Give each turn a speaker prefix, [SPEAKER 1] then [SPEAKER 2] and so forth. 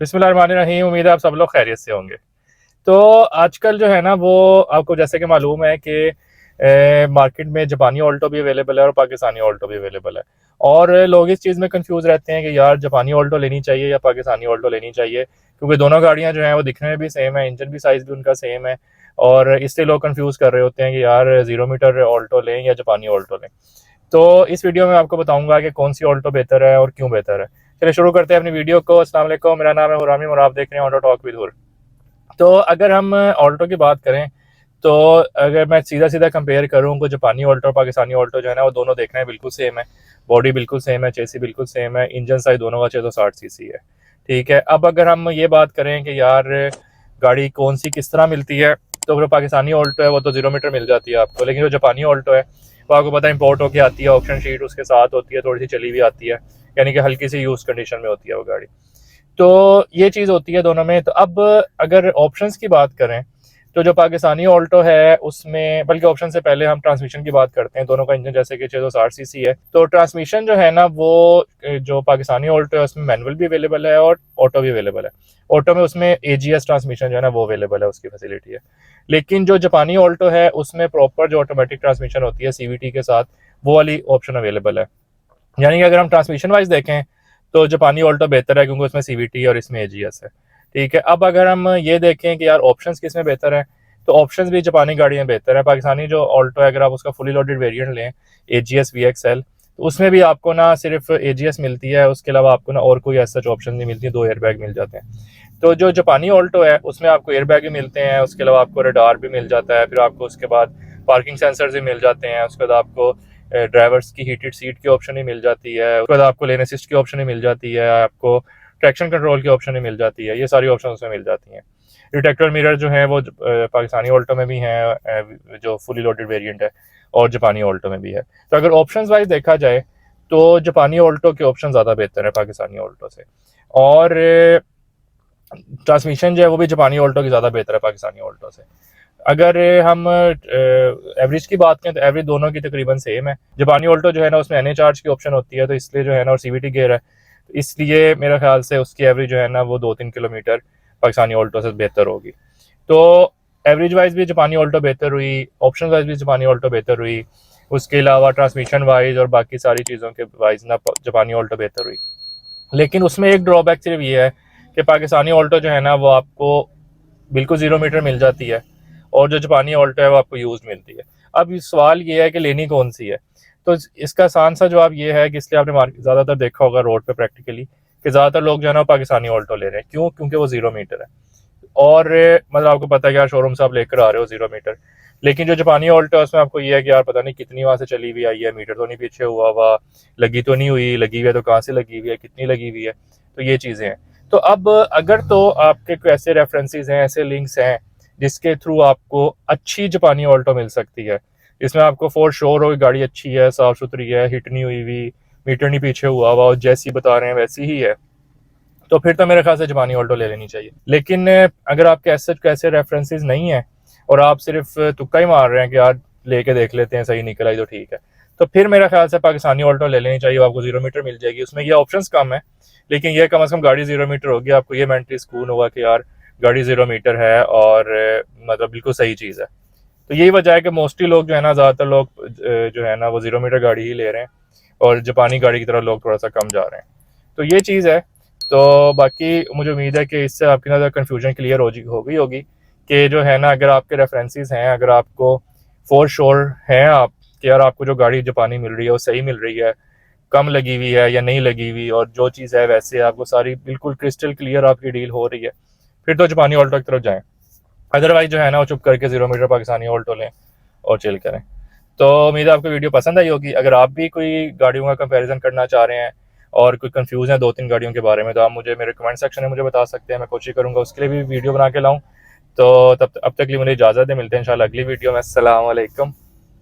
[SPEAKER 1] बिस्मिल्लाहिर्रहमानिर्रहीम। उम्मीद है आप सब लोग खैरियत से होंगे। तो आजकल जो है ना वो आपको जैसे कि मालूम है कि मार्केट में जापानी ऑल्टो भी अवेलेबल है और पाकिस्तानी ऑल्टो भी अवेलेबल है। और लोग इस चीज़ में कंफ्यूज रहते हैं कि यार जापानी ऑल्टो लेनी चाहिए या पाकिस्तानी ऑल्टो लेनी चाहिए, क्योंकि दोनों गाड़ियां जो हैं वो दिखने में भी सेम है, इंजन भी साइज़ भी उनका सेम है। और इससे लोग कंफ्यूज कर रहे होते हैं कि यार 0 मीटर ऑल्टो लें या जापानी ऑल्टो लें। तो इस वीडियो में आपको बताऊंगा कि कौन सी ऑल्टो बेहतर है और क्यों बेहतर है। चलिए शुरू करते हैं अपनी वीडियो को। अस्सलाम वालेकुम, मेरा नाम है हुरामी और आप देख रहे हैं ऑटो टॉक विद हुर। तो अगर हम ऑल्टो की बात करें तो अगर मैं सीधा सीधा कंपेयर करूँ तो जापानी ऑल्टो और पाकिस्तानी ऑल्टो जो है ना वो दोनों देखने में बिल्कुल सेम है। बॉडी बिल्कुल सेम है, चेसी बिल्कुल सेम है, इंजन साइज दोनों का 660 सीसी है। ठीक है, अब अगर हम ये बात करें कि यार गाड़ी कौन सी किस तरह मिलती है, तो जो पाकिस्तानी ऑल्टो है वो तो 0 मीटर मिल जाती है आपको, लेकिन जो जापानी ऑल्टो है वो आपको पता है इंपोर्ट होकर आती है, ऑप्शन शीट उसके साथ होती है, थोड़ी सी चली भी आती है, यानी कि हल्की सी यूज कंडीशन में होती है वो गाड़ी। तो ये चीज़ होती है दोनों में। तो अब अगर ऑप्शंस की बात करें तो जो पाकिस्तानी ऑल्टो है उसमें, बल्कि ऑप्शन से पहले हम ट्रांसमिशन की बात करते हैं। दोनों का इंजन जैसे कि 660 सीसी है, तो ट्रांसमिशन जो है ना वो जो पाकिस्तानी ऑल्टो है उसमें मैनुअल भी अवेलेबल है और ऑटो भी अवेलेबल है। ऑटो में उसमें एजीएस ट्रांसमिशन जो है ना वो अवेलेबल है, उसकी फैसिलिटी है। लेकिन जो जापानी ऑल्टो है उसमें प्रॉपर जो ऑटोमेटिक ट्रांसमिशन होती है सीवीटी के साथ, वो वाली ऑप्शन अवेलेबल है। यानी कि अगर हम ट्रांसमिशन वाइज देखें तो जापानी ऑल्टो बेहतर है, क्योंकि उसमें सीवीटी और इसमें एजीएस है। ठीक है, अब अगर हम ये देखें कि यार ऑप्शंस किस में बेहतर है, तो ऑप्शंस भी जापानी गाड़ियाँ बेहतर है। पाकिस्तानी जो ऑल्टो है अगर आप उसका फुली लोडेड वेरिएंट लें, एजीएस वीएक्सएल, तो उसमें भी आपको ना सिर्फ एजीएस मिलती है, उसके अलावा आपको ना और कोई ऐसा ऑप्शन नहीं मिलती है, 2 एयरबैग मिल जाते हैं। तो जो जापानी ऑल्टो है उसमें आपको एयरबैग भी मिलते हैं, उसके अलावा आपको रडार भी मिल जाता है, फिर आपको उसके बाद पार्किंग सेंसर्स भी मिल जाते हैं, उसके बाद आपको ड्राइवर्स की हीटेड सीट की ऑप्शन ही मिल जाती है, उसके बाद आपको लेन असिस्ट की ऑप्शन ही मिल जाती है, आपको ट्रैक्शन कंट्रोल की ऑप्शन ही मिल जाती है। ये सारी ऑप्शन उसमें मिल जाती हैं। रिटेक्टर मिरर जो है वो पाकिस्तानी ऑल्टो में भी हैं, जो फुली लोडेड वेरिएंट है, और जापानी ऑल्टो में भी है। तो अगर ऑप्शन वाइज देखा जाए तो जापानी ऑल्टो के ऑप्शन ज़्यादा बेहतर है पाकिस्तानी ऑल्टो से। और ट्रांसमिशन जो है वो भी जापानी ऑल्टो की ज़्यादा बेहतर है पाकिस्तानी ऑल्टो से। अगर हम एवरेज की बात करें तो एवरेज दोनों की तकरीबन सेम है। जापानी ऑल्टो जो है ना उसमें एनए चार्ज की ऑप्शन होती है, तो इसलिए जो है ना, और सीवीटी गियर है, तो इसलिए मेरे ख्याल से उसकी एवरेज जो है ना वो 2-3 किलोमीटर पाकिस्तानी ऑल्टो से बेहतर होगी। तो एवरेज वाइज भी जापानी ऑल्टो बेहतर हुई, ऑप्शन वाइज भी जापानी ऑल्टो बेहतर हुई, उसके अलावा ट्रांसमिशन वाइज और बाकी सारी चीज़ों के वाइज ना जापानी ऑल्टो बेहतर हुई। लेकिन उसमें एक ड्रॉबैक सिर्फ ये है कि पाकिस्तानी ऑल्टो जो है ना वो आपको बिल्कुल 0 मीटर मिल जाती है, और जो जापानी ऑल्टो है वो आपको यूज मिलती है। अब सवाल ये है कि लेनी कौन सी है। तो इसका आसान सा जवाब ये है कि इसलिए आपने मार्केट ज़्यादातर देखा होगा रोड पे प्रैक्टिकली कि ज़्यादातर लोग जो है ना पाकिस्तानी ऑल्टो ले रहे हैं। क्यों? क्योंकि वो 0 मीटर है। और मतलब आपको पता है कि यार शोरूम से आप लेकर आ रहे हो 0 मीटर, लेकिन जो जापानी ऑल्टो है उसमें आपको ये है कि यार पता नहीं कितनी वहाँ से चली हुई आई है, मीटर तो नहीं पीछे हुआ हुआ, लगी तो नहीं हुई, लगी हुई है तो कहाँ से लगी हुई है, कितनी लगी हुई है। तो ये चीज़ें हैं। तो अब अगर तो आपके कोई ऐसे रेफरेंसेस हैं, ऐसे लिंक्स हैं जिसके थ्रू आपको अच्छी जापानी ऑल्टो मिल सकती है, जिसमें आपको फॉर श्योर हो गाड़ी अच्छी है, साफ़ सुथरी है, हिट नहीं हुई हुई, मीटर नहीं पीछे हुआ हुआ, और जैसी बता रहे हैं वैसी ही है, तो फिर तो मेरे ख्याल से जापानी ऑल्टो ले लेनी चाहिए। लेकिन अगर आपके ऐसे रेफरेंसेस नहीं है और आप सिर्फ तुक्का ही मार रहे हैं कि यार लेके देख लेते हैं, सही निकल आई तो ठीक है, तो फिर मेरा ख्याल से पाकिस्तानी ऑल्टो ले लेनी चाहिए। आपको 0 मीटर मिल जाएगी, उसमें ये ऑप्शंस कम है, लेकिन ये कम से कम गाड़ी 0 मीटर होगी, आपको ये मेंटली सुकून होगा कि यार गाड़ी 0 मीटर है और मतलब बिल्कुल सही चीज़ है। तो यही वजह है कि मोस्टली लोग जो है ना, ज़्यादातर लोग जो है ना वो 0 मीटर गाड़ी ही ले रहे हैं, और जापानी गाड़ी की तरफ लोग थोड़ा सा कम जा रहे हैं। तो ये चीज़ है। तो बाकी मुझे उम्मीद है कि इससे आपकी ना कन्फ्यूजन क्लियर हो गई होगी कि जो है ना, अगर आपके रेफरेंसेस हैं, अगर आपको फॉर श्योर हैं आप कि यार आपको जो गाड़ी जापानी मिल रही है वो सही मिल रही है, कम लगी हुई है या नहीं लगी हुई, और जो चीज़ है वैसे आपको सारी बिल्कुल क्रिस्टल क्लियर आपकी डील हो रही है, फिर तो जापानी ऑल्टो की तरफ जाएँ। अदरवाइज जो है ना वो चुप करके 0 मीटर पाकिस्तानी ऑल्टो लें और चिल करें। तो उम्मीद है आपको वीडियो पसंद आई होगी। अगर आप भी कोई गाड़ियों का कंपैरिजन करना चाह रहे हैं और कोई कंफ्यूज है 2-3 गाड़ियों के बारे में, तो आप मुझे मेरे कमेंट सेक्शन में मुझे बता सकते हैं, मैं कोशिश करूंगा उसके लिए भी वीडियो बना के लाऊं। तो तब अब तक के लिए मुझे इजाज़त है, मिलते हैं इंशाल्लाह अगली वीडियो में। अस्सलाम वालेकुम।